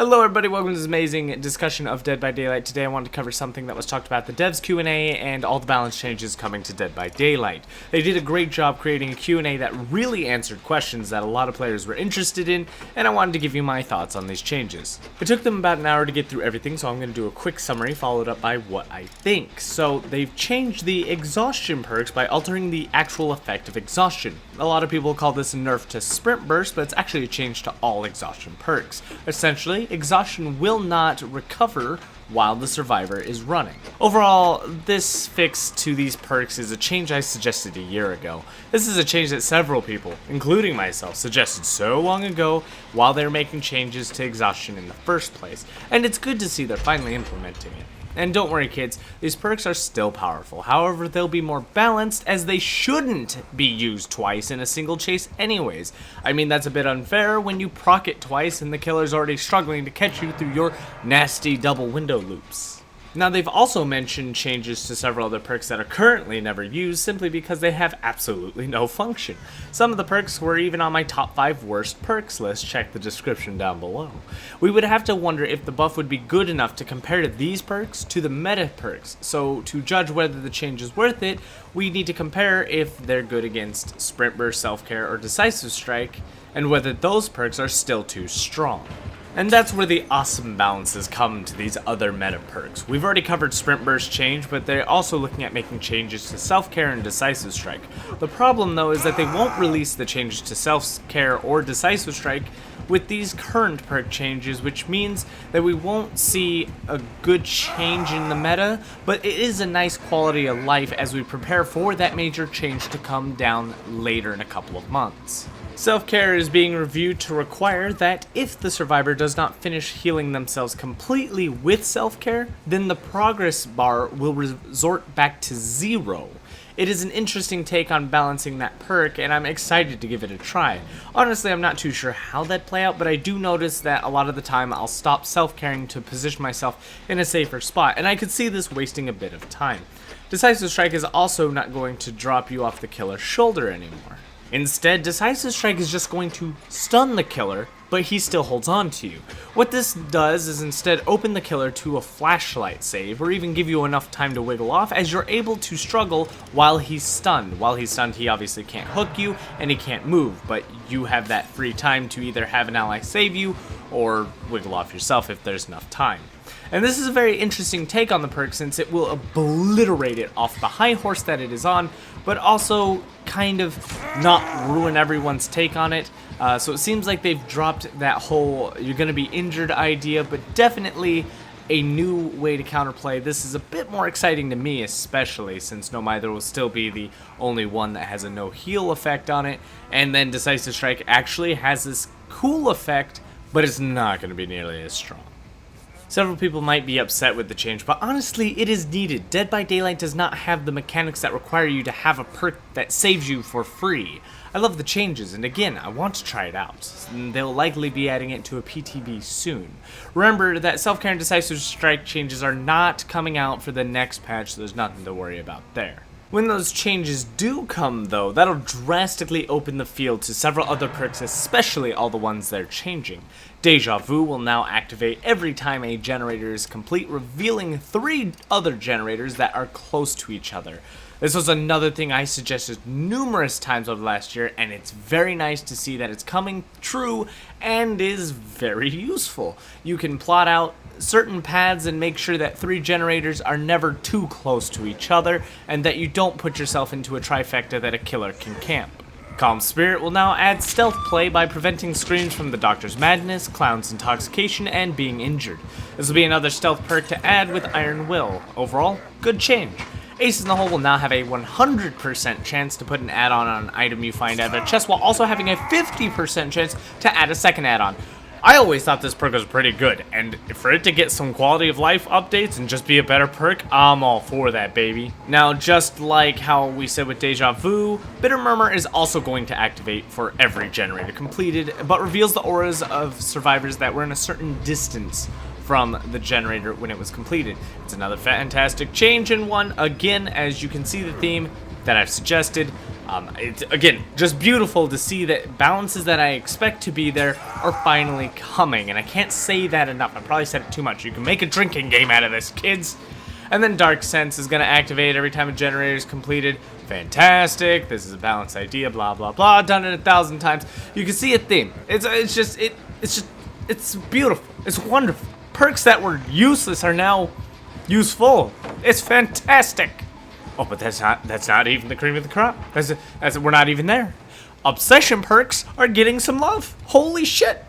Hello everybody, welcome to this amazing discussion of Dead by Daylight. Today I wanted to cover something that was talked about at the devs Q&A and all the balance changes coming to Dead by Daylight. They did a great job creating a Q&A that really answered questions that a lot of players were interested in, and I wanted to give you my thoughts on these changes. It took them about an hour to get through everything, so I'm going to do a quick summary followed up by what I think. So they've changed the exhaustion perks by altering the actual effect of exhaustion. A lot of people call this a nerf to sprint burst, but it's actually a change to all exhaustion perks. Essentially, exhaustion will not recover while the survivor is running. Overall, this fix to these perks is a change I suggested a year ago. This is a change that several people, including myself, suggested so long ago while they were making changes to exhaustion in the first place, and it's good to see they're finally implementing it. And don't worry kids, these perks are still powerful, however they'll be more balanced as they shouldn't be used twice in a single chase anyways. I mean that's a bit unfair when you proc it twice and the killer's already struggling to catch you through your nasty double window loops. Now they've also mentioned changes to several other perks that are currently never used simply because they have absolutely no function. Some of the perks were even on my top 5 worst perks list, check the description down below. We would have to wonder if the buff would be good enough to compare to these perks to the meta perks, so to judge whether the change is worth it, we need to compare if they're good against Sprint Burst, Self-Care, or Decisive Strike, and whether those perks are still too strong. And that's where the awesome balances come to these other meta perks. We've already covered Sprint Burst change, but they're also looking at making changes to Self-Care and Decisive Strike. The problem though is that they won't release the changes to Self-Care or Decisive Strike with these current perk changes, which means that we won't see a good change in the meta, but it is a nice quality of life as we prepare for that major change to come down later in a couple of months. Self-Care is being reviewed to require that if the survivor does not finish healing themselves completely with Self-Care, then the progress bar will resort back to 0. It is an interesting take on balancing that perk, and I'm excited to give it a try. Honestly, I'm not too sure how that'd play out, but I do notice that a lot of the time I'll stop self-caring to position myself in a safer spot, and I could see this wasting a bit of time. Decisive Strike is also not going to drop you off the killer's shoulder anymore. Instead, Decisive Strike is just going to stun the killer, but he still holds on to you. What this does is instead open the killer to a flashlight save, or even give you enough time to wiggle off as you're able to struggle while he's stunned. While he's stunned, he obviously can't hook you, and he can't move, but you have that free time to either have an ally save you, or wiggle off yourself if there's enough time. And this is a very interesting take on the perk since it will obliterate it off the high horse that it is on, but also kind of not ruin everyone's take on it. So it seems like they've dropped that whole you're going to be injured idea, but definitely a new way to counterplay. This is a bit more exciting to me, especially since No Mither will still be the only one that has a no heal effect on it, and then Decisive Strike actually has this cool effect, but it's not going to be nearly as strong. Several people might be upset with the change, but honestly, it is needed. Dead by Daylight does not have the mechanics that require you to have a perk that saves you for free. I love the changes, and again, I want to try it out. They'll likely be adding it to a PTB soon. Remember that Self-Care and Decisive Strike changes are not coming out for the next patch, so there's nothing to worry about there. When those changes do come though, that'll drastically open the field to several other perks, especially all the ones they're changing. Deja Vu will now activate every time a generator is complete, revealing 3 other generators that are close to each other. This was another thing I suggested numerous times over the last year, and it's very nice to see that it's coming true and is very useful. You can plot out certain paths and make sure that 3 generators are never too close to each other, and that you don't put yourself into a trifecta that a killer can camp. Calm Spirit will now add stealth play by preventing screams from the Doctor's Madness, Clown's Intoxication, and being injured. This will be another stealth perk to add with Iron Will. Overall, good change. Aces in the Hole will now have a 100% chance to put an add-on on an item you find out of a chest, while also having a 50% chance to add a second add-on. I always thought this perk was pretty good, and for it to get some quality of life updates and just be a better perk, I'm all for that, baby. Now, just like how we said with Deja Vu, Bitter Murmur is also going to activate for every generator completed, but reveals the auras of survivors that were in a certain distance from the generator when it was completed. It's another fantastic change in one, again, as you can see the theme that I've suggested. It's, again, just beautiful to see that balances that I expect to be there are finally coming, and I can't say that enough. I probably said it too much. You can make a drinking game out of this, kids. And then Dark Sense is going to activate every time a generator is completed. Fantastic. This is a balanced idea, blah, blah, blah. Done it 1,000 times. You can see a theme. It's beautiful. It's wonderful. Perks that were useless are now useful. It's fantastic. Oh, but that's not even the cream of the crop. We're not even there. Obsession perks are getting some love. Holy shit.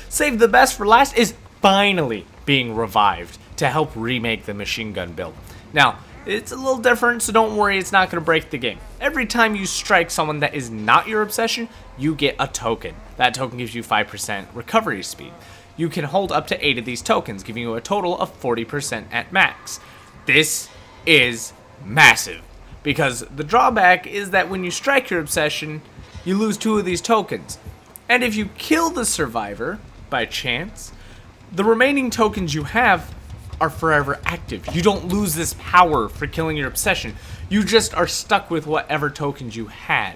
Save the best for last is finally being revived to help remake the machine gun build. Now, it's a little different, so don't worry, it's not going to break the game. Every time you strike someone that is not your obsession, you get a token. That token gives you 5% recovery speed. You can hold up to 8 of these tokens, giving you a total of 40% at max. This is massive, because the drawback is that when you strike your obsession, you lose 2 of these tokens. And if you kill the survivor, by chance, the remaining tokens you have are forever active. You don't lose this power for killing your obsession. You just are stuck with whatever tokens you had.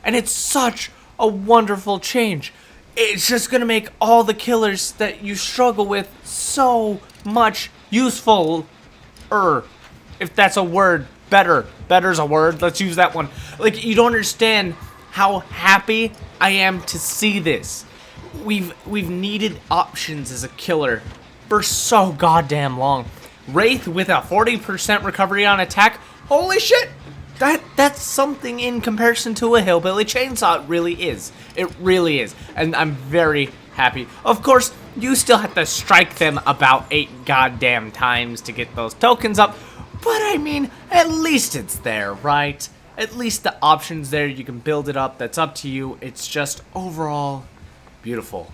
And it's such a wonderful change. It's just gonna make all the killers that you struggle with so much useful. If that's a word, better. Better's a word. Let's use that one. Like, you don't understand how happy I am to see this. We've needed options as a killer for so goddamn long. Wraith with a 40% recovery on attack. Holy shit! That's something in comparison to a hillbilly chainsaw. It really is. It really is. And I'm very happy. Of course, you still have to strike them about 8 goddamn times to get those tokens up. But I mean, at least it's there, right? At least the option's there. You can build it up. That's up to you. It's just overall beautiful.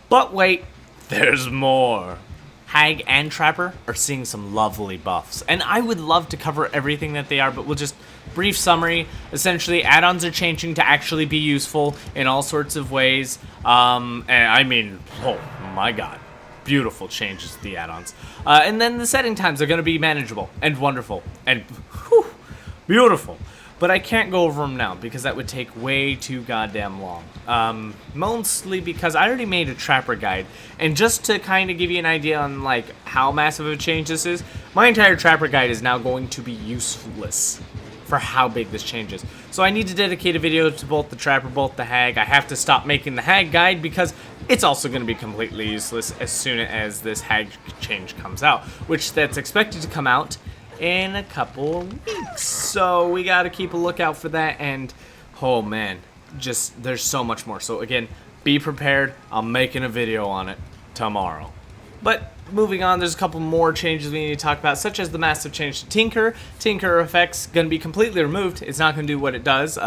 But wait, there's more. Hag and Trapper are seeing some lovely buffs, and I would love to cover everything that they are, but we'll just brief summary. Essentially, add-ons are changing to actually be useful in all sorts of ways. And I mean, oh my god, beautiful changes to the add-ons. And then the setting times are going to be manageable and wonderful and beautiful. But I can't go over them now because that would take way too goddamn long. Mostly because I already made a Trapper guide. And just to kind of give you an idea on like how massive of a change this is, my entire Trapper guide is now going to be useless for how big this change is. So I need to dedicate a video to both the Trapper, both the Hag. I have to stop making the Hag guide because it's also going to be completely useless as soon as this Hag change comes out. Which that's expected to come out in a couple of weeks, so we got to keep a lookout for that. And oh man, just there's so much more. So again, be prepared. I'm making a video on it tomorrow. But moving on, there's a couple more changes we need to talk about, such as the massive change to Tinker. Tinker effects going to be completely removed. It's not going to do what it does.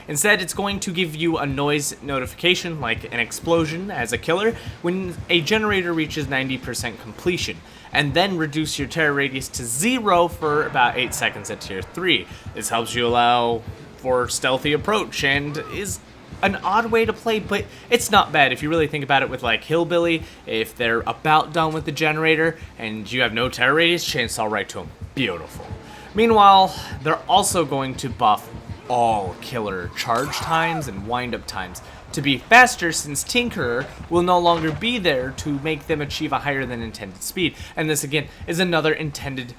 Instead, it's going to give you a noise notification, like an explosion as a killer, when a generator reaches 90% completion, and then reduce your terror radius to 0 for about 8 seconds at tier 3. This helps you allow for stealthy approach and is an odd way to play, but it's not bad if you really think about it. With like Hillbilly, if they're about done with the generator and you have no terror radius, chainsaw right to them. Beautiful. Meanwhile, they're also going to buff all killer charge times and wind-up times to be faster, since Tinkerer will no longer be there to make them achieve a higher than intended speed. And this again is another intended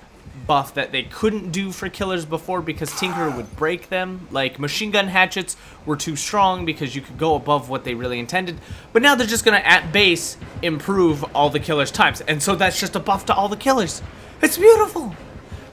buff that they couldn't do for killers before because Tinkerer would break them. Like machine gun hatchets were too strong because you could go above what they really intended, but now they're just gonna at base improve all the killers times, and so that's just a buff to all the killers. It's beautiful.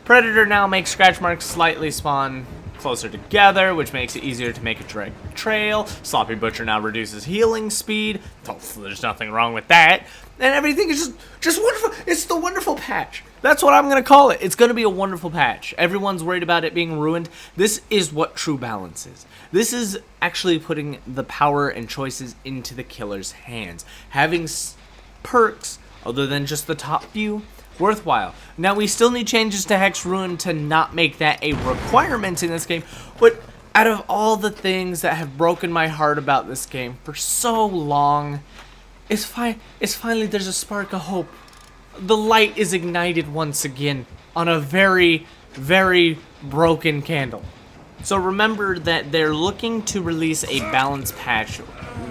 Predator now makes scratch marks slightly spawn closer together, which makes it easier to make a direct trail. Sloppy Butcher now reduces healing speed. Oh, there's nothing wrong with that. And everything is just wonderful. It's the wonderful patch. That's what I'm going to call it. It's going to be a wonderful patch. Everyone's worried about it being ruined. This is what true balance is. This is actually putting the power and choices into the killer's hands. Having perks, other than just the top few, worthwhile. Now, we still need changes to Hex Ruin to not make that a requirement in this game, but out of all the things that have broken my heart about this game for so long, it's finally there's a spark of hope. The light is ignited once again on a very, very broken candle. So remember that they're looking to release a balance patch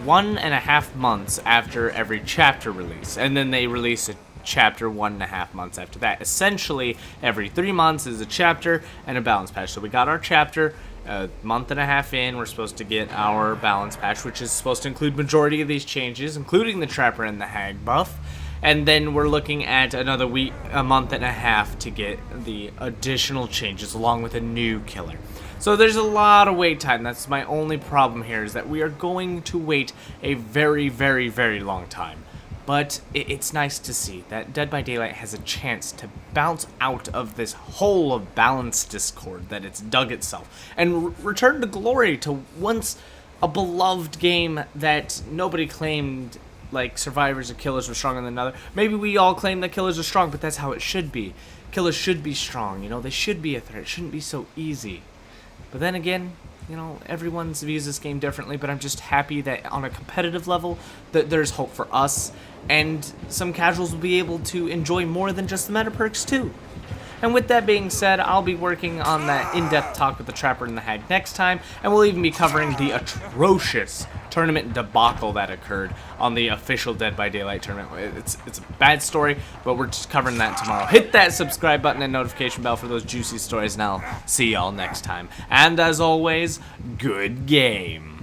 1.5 months after every chapter release, and then they release a chapter 1.5 months after that. Essentially, every 3 months is a chapter and a balance patch. So we got our chapter a month and a half in. We're supposed to get our balance patch, which is supposed to include majority of these changes, including the Trapper and the Hag buff. And then we're looking at another week, a month and a half to get the additional changes along with a new killer. So there's a lot of wait time. That's my only problem here, is that we are going to wait a very, very, very long time. But it's nice to see that Dead by Daylight has a chance to bounce out of this hole of balance discord that it's dug itself and return to glory to once a beloved game that nobody claimed like survivors or killers were stronger than another. Maybe we all claim that killers are strong, but that's how it should be. Killers should be strong, you know, they should be a threat. It shouldn't be so easy. But then again, you know, everyone views this game differently, but I'm just happy that on a competitive level, that there's hope for us, and some casuals will be able to enjoy more than just the meta perks too. And with that being said, I'll be working on that in-depth talk with the Trapper and the Hag next time, and we'll even be covering the atrocious tournament debacle that occurred on the official Dead by Daylight tournament. It's a bad story, but we're just covering that tomorrow. Hit that subscribe button and notification bell for those juicy stories, and I'll see y'all next time. And as always, good game.